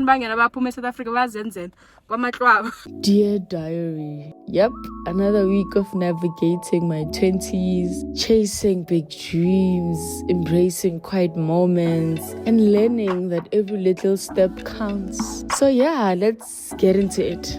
bangena baphume South Africa bazenzela kwamahlwaba. Dear diary, yep, another week of navigating my 20s, chasing big dreams, embracing quiet moments, and learning that every little step counts. So yeah, let's get into it.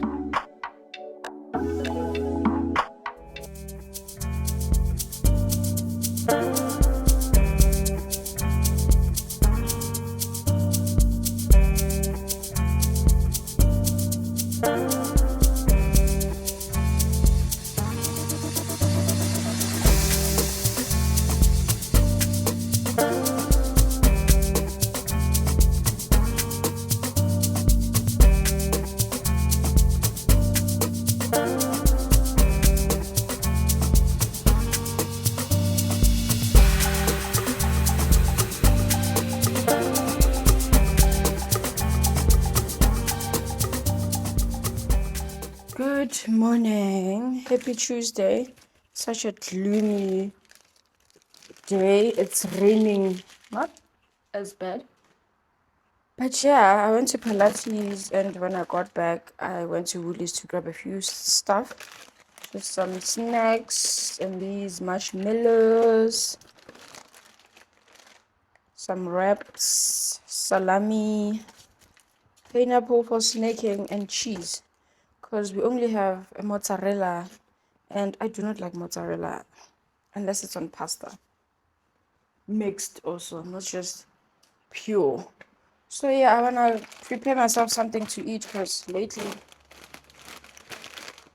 Good morning. Happy Tuesday. Such a gloomy day. It's raining. Not as bad. But yeah, I went to Pilates, and when I got back, I went to Woolies to grab a few stuff. Just some snacks and these marshmallows, some wraps, salami, pineapple for snacking, and cheese. Because we only have a mozzarella, and I do not like mozzarella unless it's on pasta. Mixed also, not just pure. So yeah, I wanna prepare myself something to eat because lately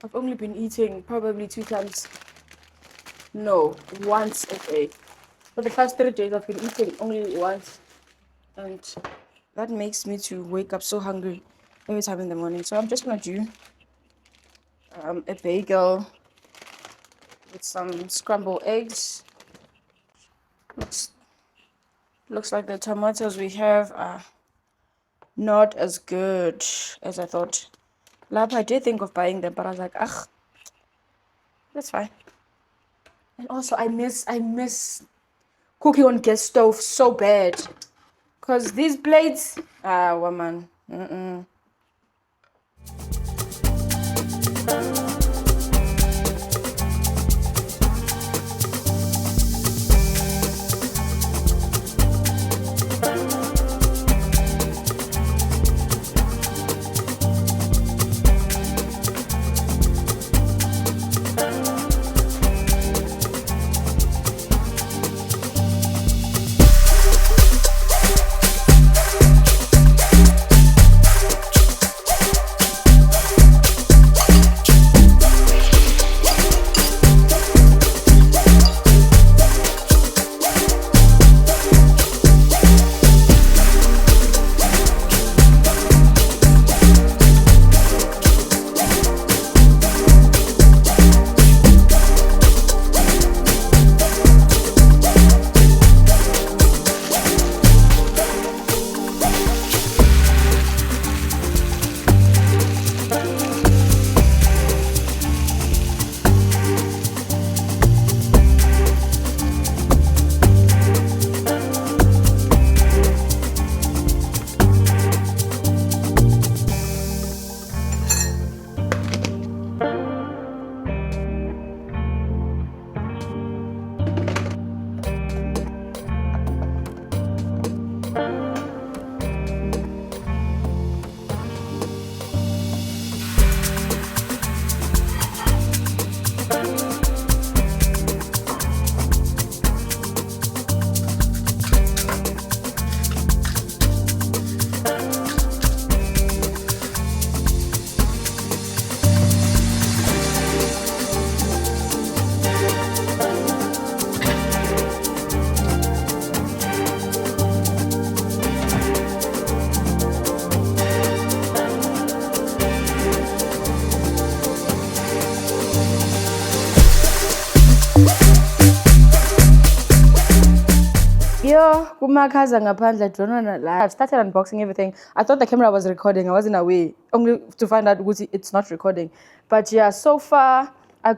I've only been eating probably once a day. For the past 3 days I've been eating only once, and that makes me to wake up so hungry every time in the morning. So I'm just gonna do a bagel with some scrambled eggs. Looks like the tomatoes we have are not as good as I thought. I did think of buying them, but I was like, that's fine. And also I miss cooking on gas stove so bad. Cause these plates, woman. I've started unboxing everything. I thought the camera was recording. I wasn't aware. Only to find out it's not recording. But yeah, so far I'll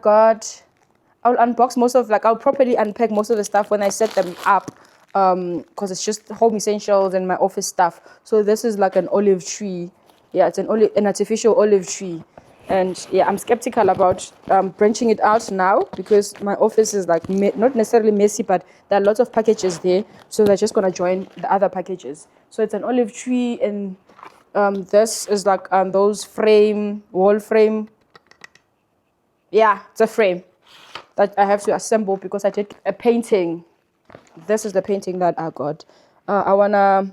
unbox most of, I'll properly unpack most of the stuff when I set them up because it's just home essentials and my office stuff. So this is like an olive tree. Yeah, it's an artificial olive tree. And yeah, I'm skeptical about branching it out now because my office is like not necessarily messy, but there are lots of packages there. So they're just going to join the other packages. So it's an olive tree, and this is like those wall frame. Yeah, it's a frame that I have to assemble because I did a painting. This is the painting that I got. I want to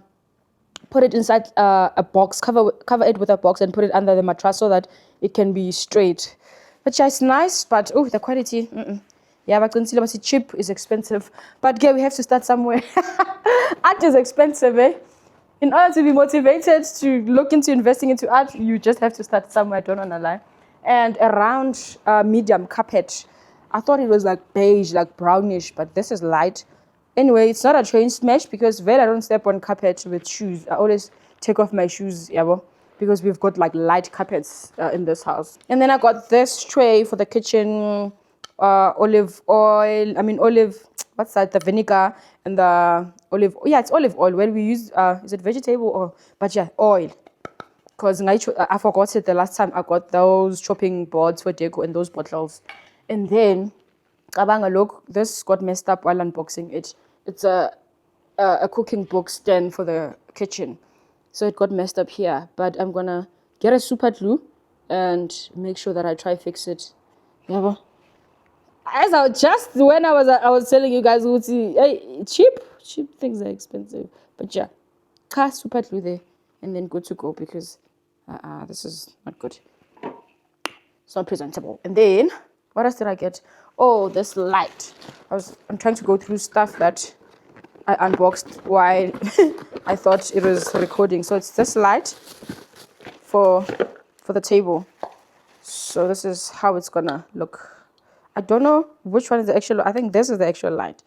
put it inside a box, cover it with a box and put it under the mattress so that it can be straight. But yeah, it's nice, but oh, the quality. Yeah, but it's cheap is expensive. But yeah, we have to start somewhere. Art is expensive, eh? In order to be motivated to look into investing into art, you just have to start somewhere, I don't want to lie. And a round medium carpet. I thought it was like beige, like brownish, but this is light. Anyway, it's not a train smash because I don't step on carpet with shoes. I always take off my shoes, yeah, because we've got like light carpets in this house. And then I got this tray for the kitchen, olive oil. What's that? The vinegar and the olive. Yeah, it's olive oil. When we use, is it vegetable or? But yeah, oil. Because I forgot it the last time I got those chopping boards for deco and those bottles. And then, look, this got messed up while unboxing it. It's a cooking book stand for the kitchen. So it got messed up here. But I'm going to get a super glue and make sure that I try fix it. Yeah, when I was telling you guys, hey, cheap things are expensive. But yeah, super glue there and then good to go because this is not good. It's not presentable. And then, what else did I get? Oh, this light. I'm trying to go through stuff that I unboxed while I thought it was recording. So it's this light for the table. So this is how it's gonna look. I don't know which one is the actual. I think this is the actual light.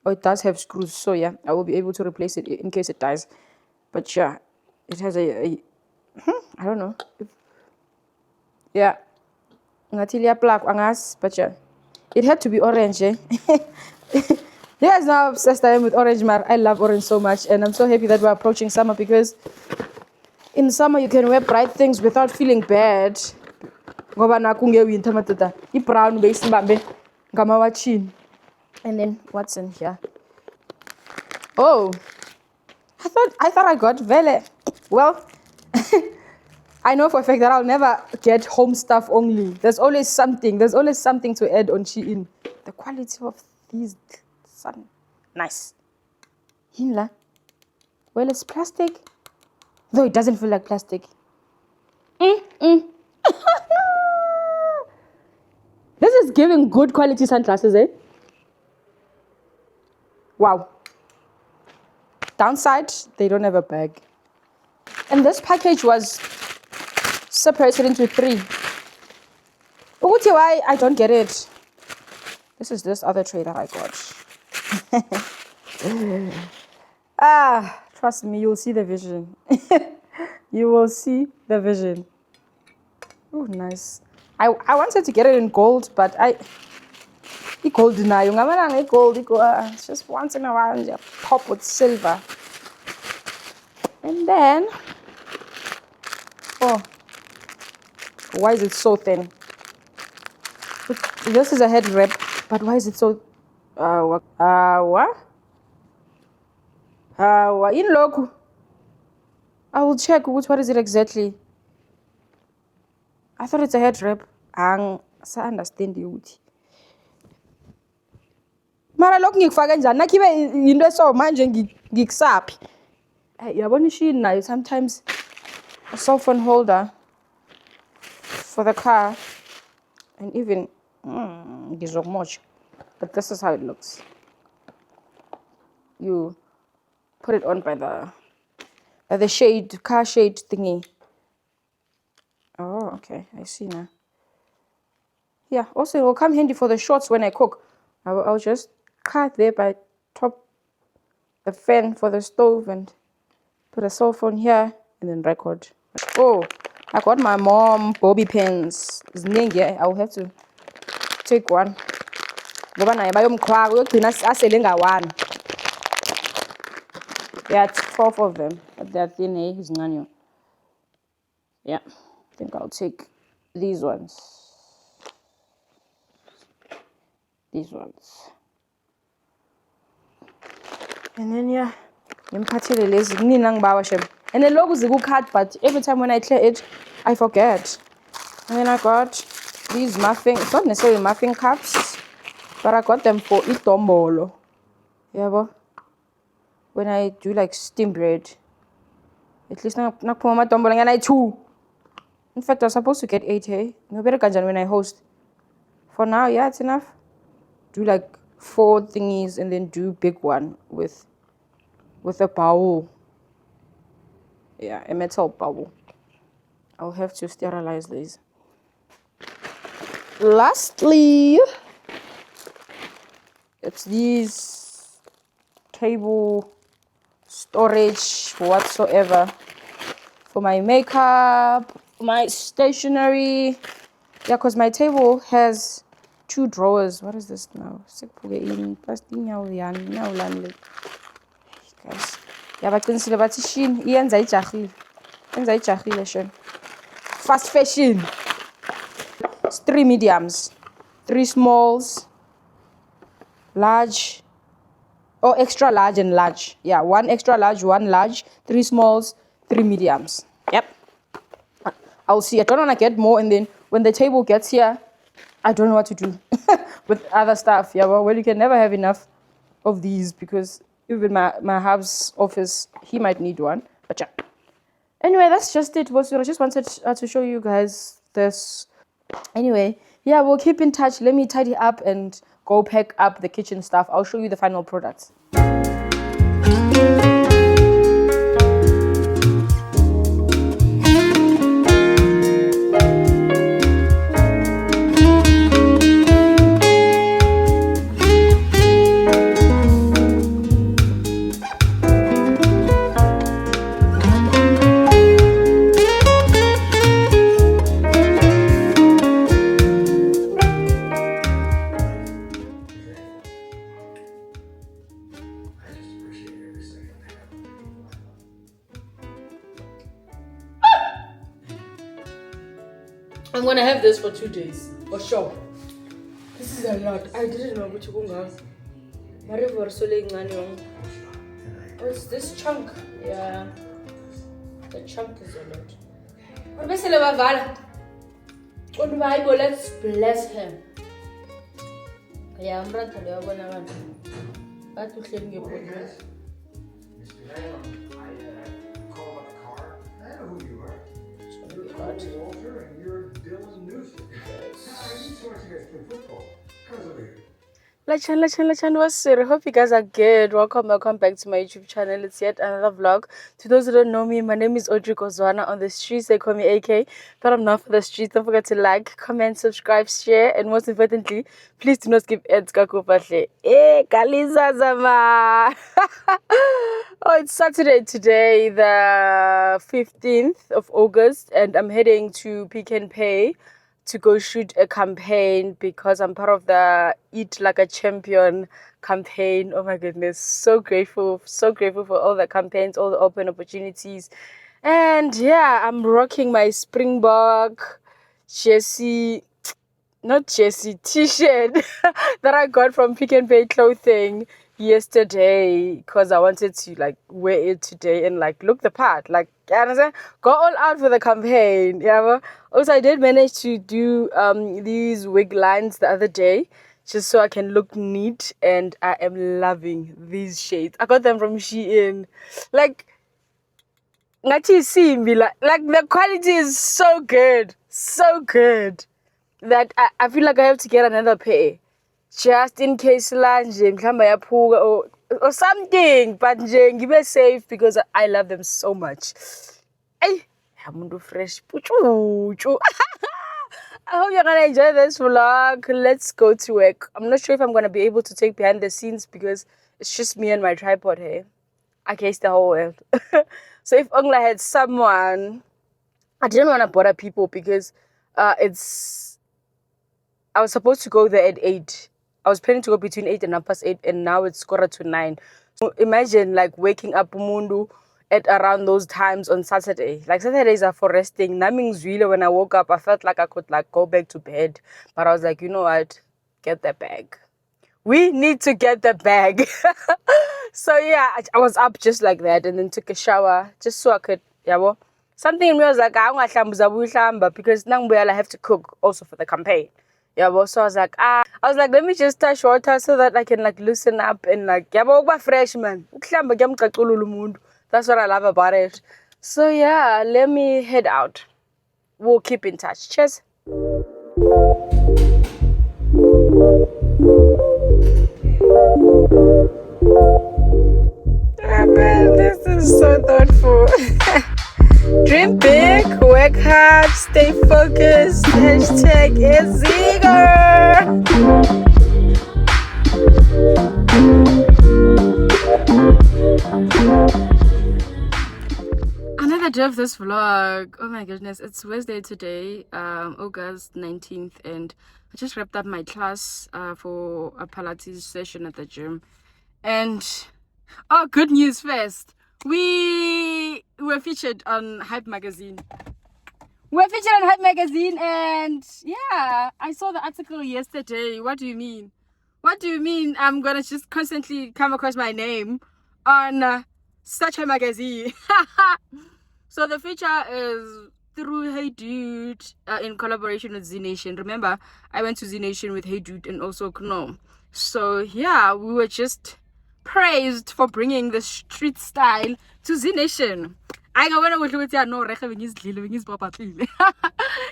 Oh, it does have screws. So yeah, I will be able to replace it in case it dies. But yeah, it has I don't know. Yeah. But yeah, it had to be orange, eh? You guys know how obsessed I am with orange, man. I love orange so much, and I'm so happy that we're approaching summer because in summer you can wear bright things without feeling bad. Brown and then what's in here? Oh, I thought I got Vele. Well, I know for a fact that I'll never get home stuff only. There's always something to add on Shein. The quality of these sun, nice. Hinla. Well, it's plastic, though it doesn't feel like plastic. This is giving good quality sunglasses, eh? Wow. Downside, they don't have a bag. And this package was separated into 3. Why I don't get it. This is this other tray that I got. Trust me, you'll see the vision. You will see the vision. Oh, nice. I wanted to get it in gold, but gold it's just once in a while you pop with silver. And then, oh, why is it so thin? This is a head wrap, but why is it so what? In loco. I will check what is it exactly. I thought it's a head wrap. I understand you. Mara lokhu ngikufaka kanjani nakhibe into eso manje ngikusapi. Yabona ishini nayo sometimes a cell phone holder for the car and even much. But this is how it looks. You put it on by the shade, car shade thingy. Oh, okay, I see now. Yeah, also it will come handy for the shorts when I cook. I'll just cut there by top the fan for the stove and put a cell phone here and then record. Oh, I got my mom bobby pins. I will have to take one. Yeah, it's 12 of them. But they're thin, eh? Yeah, I think I'll take these ones. These ones. And then, yeah, and then logos go cut, but every time when I clear it, I forget. And then I got these muffin, it's not necessarily muffin cups, but I got them for itombolo. Yeah, but when I do like steamed bread, at least not tombolo and I 2. In fact, I was supposed to get 8, hey? No better kanjan when I host. For now, yeah, it's enough. Do like 4 thingies and then do big one with a bowl. Yeah, a metal bowl. I'll have to sterilize these. Lastly, it's these table storage whatsoever for my makeup, my stationery. Yeah, because my table has 2 drawers. What is this now? Guys. Yeah, but consider but shin. Fast fashion. It's 3 mediums, 3 smalls, large, extra large and large. Yeah, 1 extra large, 1 large, 3 smalls, 3 mediums. Yep. I'll see. I don't want to get more, and then when the table gets here, I don't know what to do with other stuff. Yeah, well, you can never have enough of these because even my hub's office, he might need one. But yeah. Anyway, that's just it. I just wanted to show you guys this. Anyway, yeah, we'll keep in touch. Let me tidy up and go pack up the kitchen stuff. I'll show you the final products. I'm gonna have this for 2 days, for sure. This is a lot. I didn't know what you're going to. Oh, it's this chunk. Yeah. The chunk is a lot. Let's bless him. Yeah, I'm not going to Walter, and you're Dylan Newsom. I need to watch you guys play football. How's it here? Hope you guys are good. Welcome back to my YouTube channel. It's yet another vlog. To those who don't know me, my name is Audrey Kozwana. On the streets, they call me AK. But I'm not for the streets. Don't forget to like, comment, subscribe, share, and most importantly, please do not skip ads. Kalizazama. Oh, it's Saturday today, the 15th of August, and I'm heading to Pick n Pay to go shoot a campaign because I'm part of the Eat Like a Champion campaign. Oh my goodness, so grateful for all the campaigns, all the open opportunities. And yeah, I'm rocking my Springbok t-shirt that I got from Pick n Pay Clothing yesterday because I wanted to like wear it today and like look the part, like, you understand? Go all out for the campaign. Yeah. Also, I did manage to do these wig lines the other day just so I can look neat, and I am loving these shades. I got them from Shein. Like you see me, like the quality is so good that I feel like I have to get another pair just in case or something, but nje safe because I love them so much. Ay, I'm fresh. I hope you're gonna enjoy this vlog. Let's go to work. I'm not sure if I'm gonna be able to take behind the scenes because it's just me and my tripod here against the whole world. So if only I had someone, I didn't want to bother people because I was supposed to go there at 8. I was planning to go between 8 and 8:30, and now it's 9:15. Imagine like waking up umundu at around those times on Saturday. Like Saturdays are for resting. Namingzwile, when I woke up, I felt like I could like go back to bed. But I was like, you know what? Get the bag. We need to get the bag. So yeah, I was up just like that and then took a shower just so I could, yeah, something in me was like, because now I have to cook also for the campaign. Yeah, so I was like, let me just touch water so that I can like loosen up and like, yeah, fresh man. That's what I love about it. So yeah, let me head out. We'll keep in touch. Cheers. Man, this is so thoughtful. Dream big, work hard, stay focused. Hashtag Eziger. Another day of this vlog. Oh my goodness, it's Wednesday today, August 19th, and I just wrapped up my class for a Pilates session at the gym. And good news first. We were featured on Hype magazine. And yeah, I saw the article yesterday. What do you mean? I'm gonna just constantly come across my name on such a magazine? So the feature is through Hey Dude in collaboration with Z Nation. Remember, I went to Z Nation with Hey Dude and also Kno. So yeah, we were just praised for bringing the street style to Z Nation.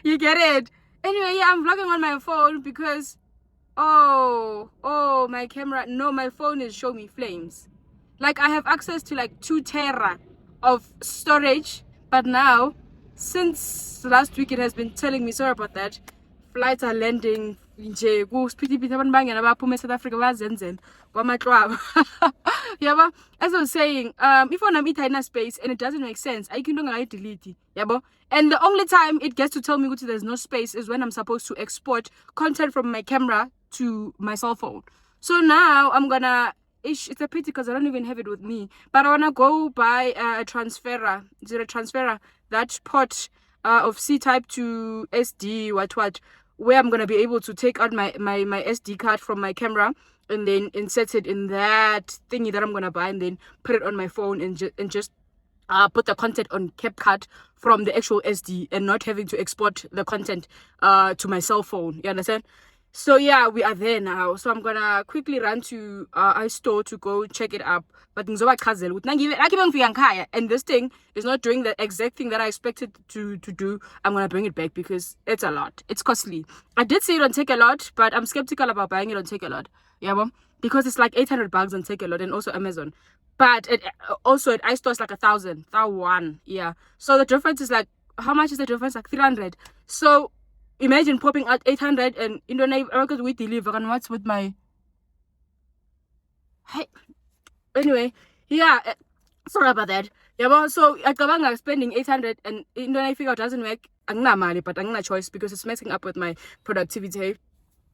You get it? Anyway, yeah, I'm vlogging on my phone because my camera, no, my phone is showing me flames. Like I have access to like 2 tera of storage, but now since last week it has been telling me, sorry about that, flights are landing South Africa. Yeah, as I was saying, if I'm in a space and it doesn't make sense, I can delete it. Yeah, and the only time it gets to tell me there's no space is when I'm supposed to export content from my camera to my cell phone. So now I'm gonna, it's a pity because I don't even have it with me, but I wanna go buy a transferer, that port of C-type to SD, where I'm gonna be able to take out my SD card from my camera and then insert it in that thingy that I'm gonna buy and then put it on my phone and just put the content on CapCut from the actual SD and not having to export the content to my cell phone. You understand? So yeah, we are there now. So I'm gonna quickly run to iStore to go check it up. But and this thing is not doing the exact thing that I expected to do. I'm gonna bring it back because it's a lot. It's costly. I did see it on Takealot, but I'm skeptical about buying it on Takealot. Yeah, because it's like $800 on Takealot and also Amazon. But also at iStore it's like 1,000. That one, yeah. So the difference is like, how much is the difference? Like 300. So imagine popping out 800 and Indonesia we deliver. And what's with my? Hey. Anyway, yeah. Sorry about that. Yeah, so I'm spending 800 and Indonesia doesn't make. I'm not money, but I'm not choice because it's messing up with my productivity.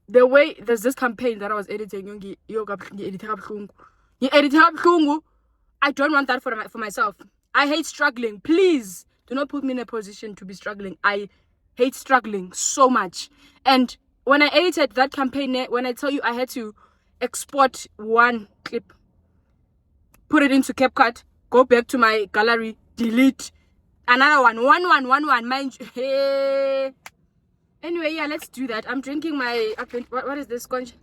The way there's this campaign that I was editing, I don't want that for myself. I hate struggling. Please do not put me in a position to be struggling. I hate struggling so much. And when I edited that campaign, when I tell you I had to export one clip, put it into CapCut, go back to my gallery, delete another one, mind you. Hey. Anyway, yeah, let's do that. I'm drinking my, what is this scotch?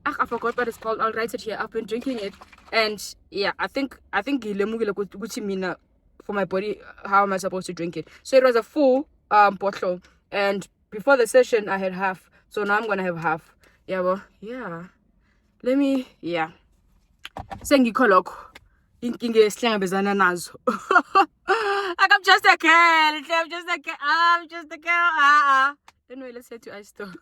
I forgot what it's called. I'll write it here. I've been drinking it, and yeah, I think for my body, how am I supposed to drink it? So it was a full bottle, and before the session I had half, so now I'm gonna have half. Yeah, well, yeah. Let me, yeah. Sengikolok. Inkinga esihlangabezana nazo. Like I'm just a girl. I'm just a girl. Anyway, let's head to iStore.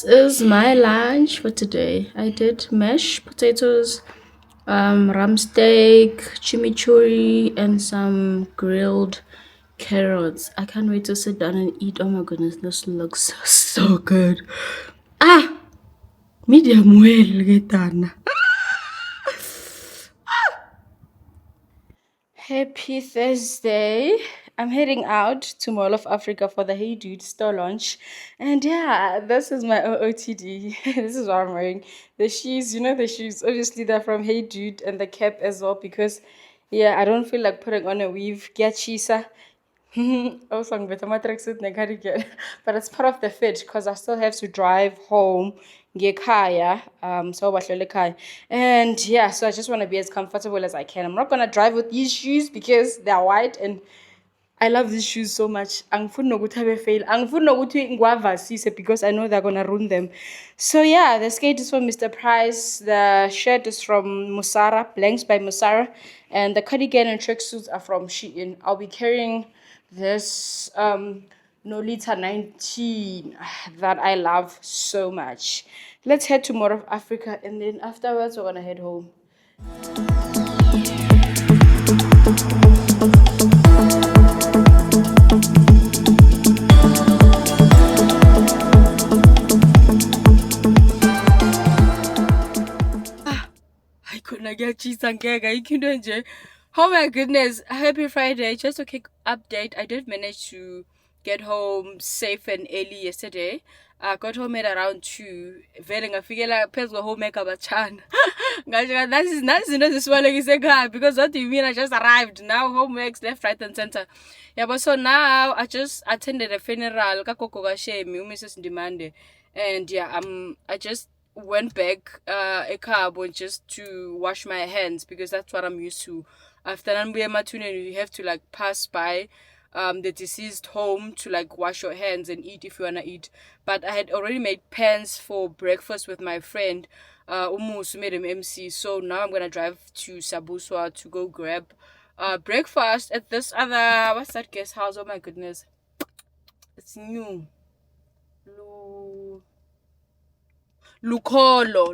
is my lunch for today. I did mashed potatoes, ram steak, chimichurri, and some grilled carrots. I can't wait to sit down and eat. Oh my goodness, this looks so good. Ah, medium well, Gaetana. Happy Thursday. I'm heading out to Mall of Africa for the Hey Dude store launch. And yeah, this is my OOTD. This is what I'm wearing. The shoes, the shoes. Obviously, they're from Hey Dude, and the cap as well because, yeah, I don't feel like putting on a weave. Get chisa. Also, I'm better my tracksuit and cardigan. But it's part of the fit because I still have to drive home. Ngekhaya, so bahlele ekhaya. And yeah, so I just want to be as comfortable as I can. I'm not gonna drive with these shoes because they're white and I love these shoes so much. Angifuni nokuthi abe-fail. Angifuni nokuthi ngiwavasise because I know they're gonna ruin them. So yeah, the skate is from Mr. Price. The shirt is from Musara, Blanks by Musara. And the cardigan and tracksuits are from Shein. I'll be carrying this Nolita 19 that I love so much. Let's head to More of Africa and then afterwards we're gonna head home. I couldn't get cheese and cake. I couldn't. Oh my goodness. Happy Friday. Just a quick update. I did manage to get home safe and early yesterday. I got home at around 2. Vele ngafikela phezu kwehomeka bachana. Ngasho that's izinto zisibalekise ekhaya because what do you mean I just arrived now homeworks left right and center. Yeah, but so now I just attended a funeral kagogo kaShemi uMrs Ndimande and yeah I just went back ekhabo just to wash my hands because that's what I'm used to. After Nambuya Matune, you have to like pass by the deceased home to like wash your hands and eat if you wanna eat. But I had already made plans for breakfast with my friend Umusu made him MC. So now I'm gonna drive to Sabuswa to go grab breakfast at this other what's that guest house? Oh my goodness. It's new. Lukolo.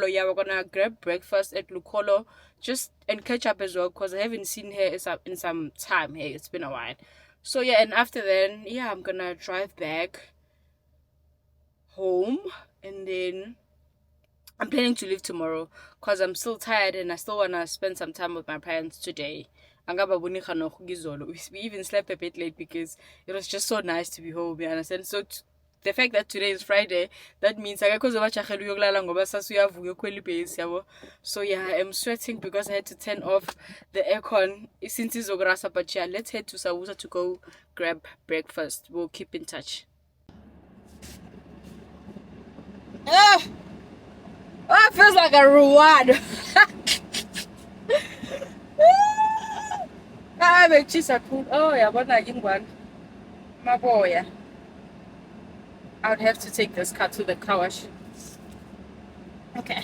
Yeah, we're gonna grab breakfast at Lukolo just and catch up as well because I haven't seen her in some time. Hey, it's been a while. So yeah, and after then, yeah, I'm gonna drive back home and then I'm planning to leave tomorrow because I'm still tired and I still wanna spend some time with my parents today. We even slept a bit late because it was just so nice to be home, you understand? So the fact that today is Friday, that means so yeah, I'm sweating because I had to turn off the aircon since it's Ograsa. But yeah, let's head to Sawusa to go grab breakfast. We'll keep in touch. Oh, it feels like a reward. I'm a cheese. Oh yeah, but I didn't want my boy. I would have to take this car to the car wash. Okay.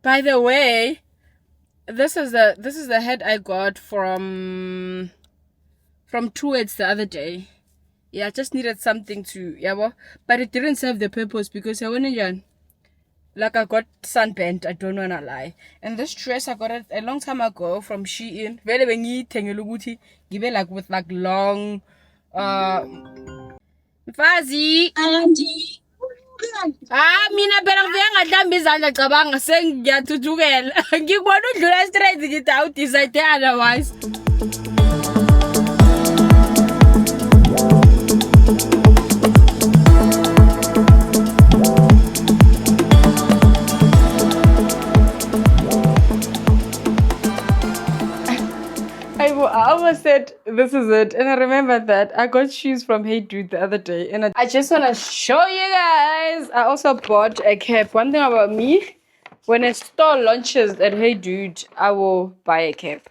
By the way, this is the head I got from Truett's the other day. Yeah, I just needed something to but it didn't serve the purpose because like I got sunburnt, I don't wanna lie. And this dress I got it a long time ago from Shein. Very bengi give it like with like long Mfazi mina phela ngifika ngadlamba izandla cabanga sengiyathuthukela ngikubona udlula straight ngithi awu decide otherwise. I almost said this is it, and I remembered that I got shoes from Hey Dude the other day, and I just want to show you guys. I also bought a cap. One thing about me, when a store launches at Hey Dude, I will buy a cap.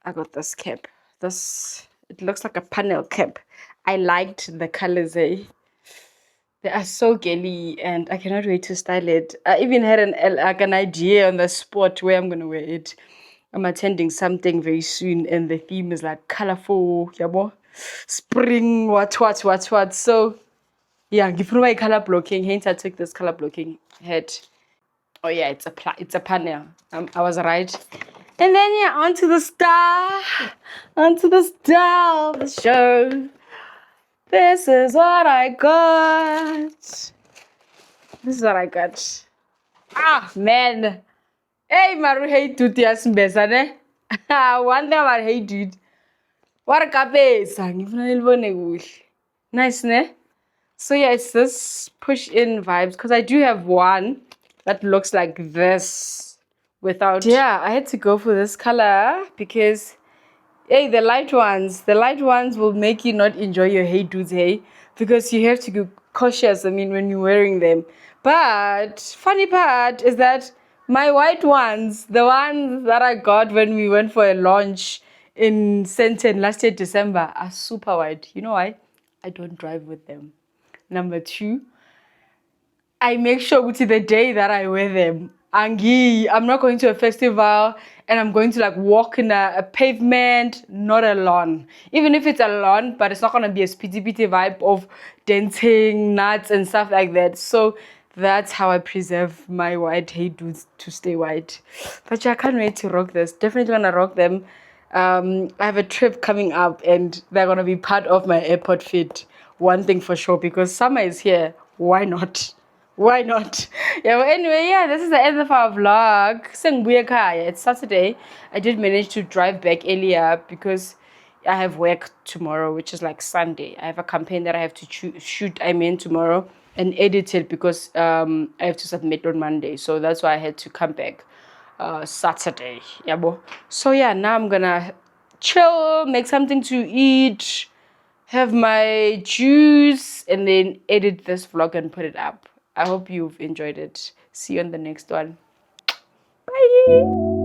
I got this cap. It looks like a panel cap. I liked the colors. They are so girly, and I cannot wait to style it. I even had an idea on the spot where I'm gonna wear it. I'm attending something very soon, and the theme is like colorful, yabo, spring, what. So Yeah, give me my color blocking. Hence, I took this color blocking head. Oh yeah, it's a panel. I was right. And then yeah, onto the star of the show. This is what I got. This is what I got. Ah man. Hey Maru, hey dude, yes, besane. One thing about hey dude. What a cabeza. Nice, ne? So yeah, it's this push-in vibes because I do have one that looks like this without. Yeah, I had to go for this color because hey, the light ones will make you not enjoy your hey dudes, hey, because you have to be cautious. I mean, when you're wearing them. But funny part is that my white ones, the ones that I got when we went for a launch in Senten last year December, are super white. You know why? I don't drive with them. Number two, I make sure with the day that I wear them. Angi, I'm not going to a festival and I'm going to like walk in a pavement, not a lawn. Even if it's a lawn, but it's not gonna be a speedy vibe of dancing, nuts and stuff like that. So that's how I preserve my white hey dudes to stay white. But yeah, I can't wait to rock this. Definitely gonna rock them. I have a trip coming up and they're gonna be part of my airport fit. One thing for sure, because summer is here. Why not? Why not? Yeah, but anyway, yeah, this is the end of our vlog. Sengibuye ekhaya. It's Saturday. I did manage to drive back earlier because I have work tomorrow, which is like Sunday. I have a campaign that I have to shoot, tomorrow and edit it because I have to submit on Monday. So that's why I had to come back Saturday. Yeah, bo. So yeah, now I'm gonna chill, make something to eat, have my juice, and then edit this vlog and put it up. I hope you've enjoyed it. See you on the next one. Bye.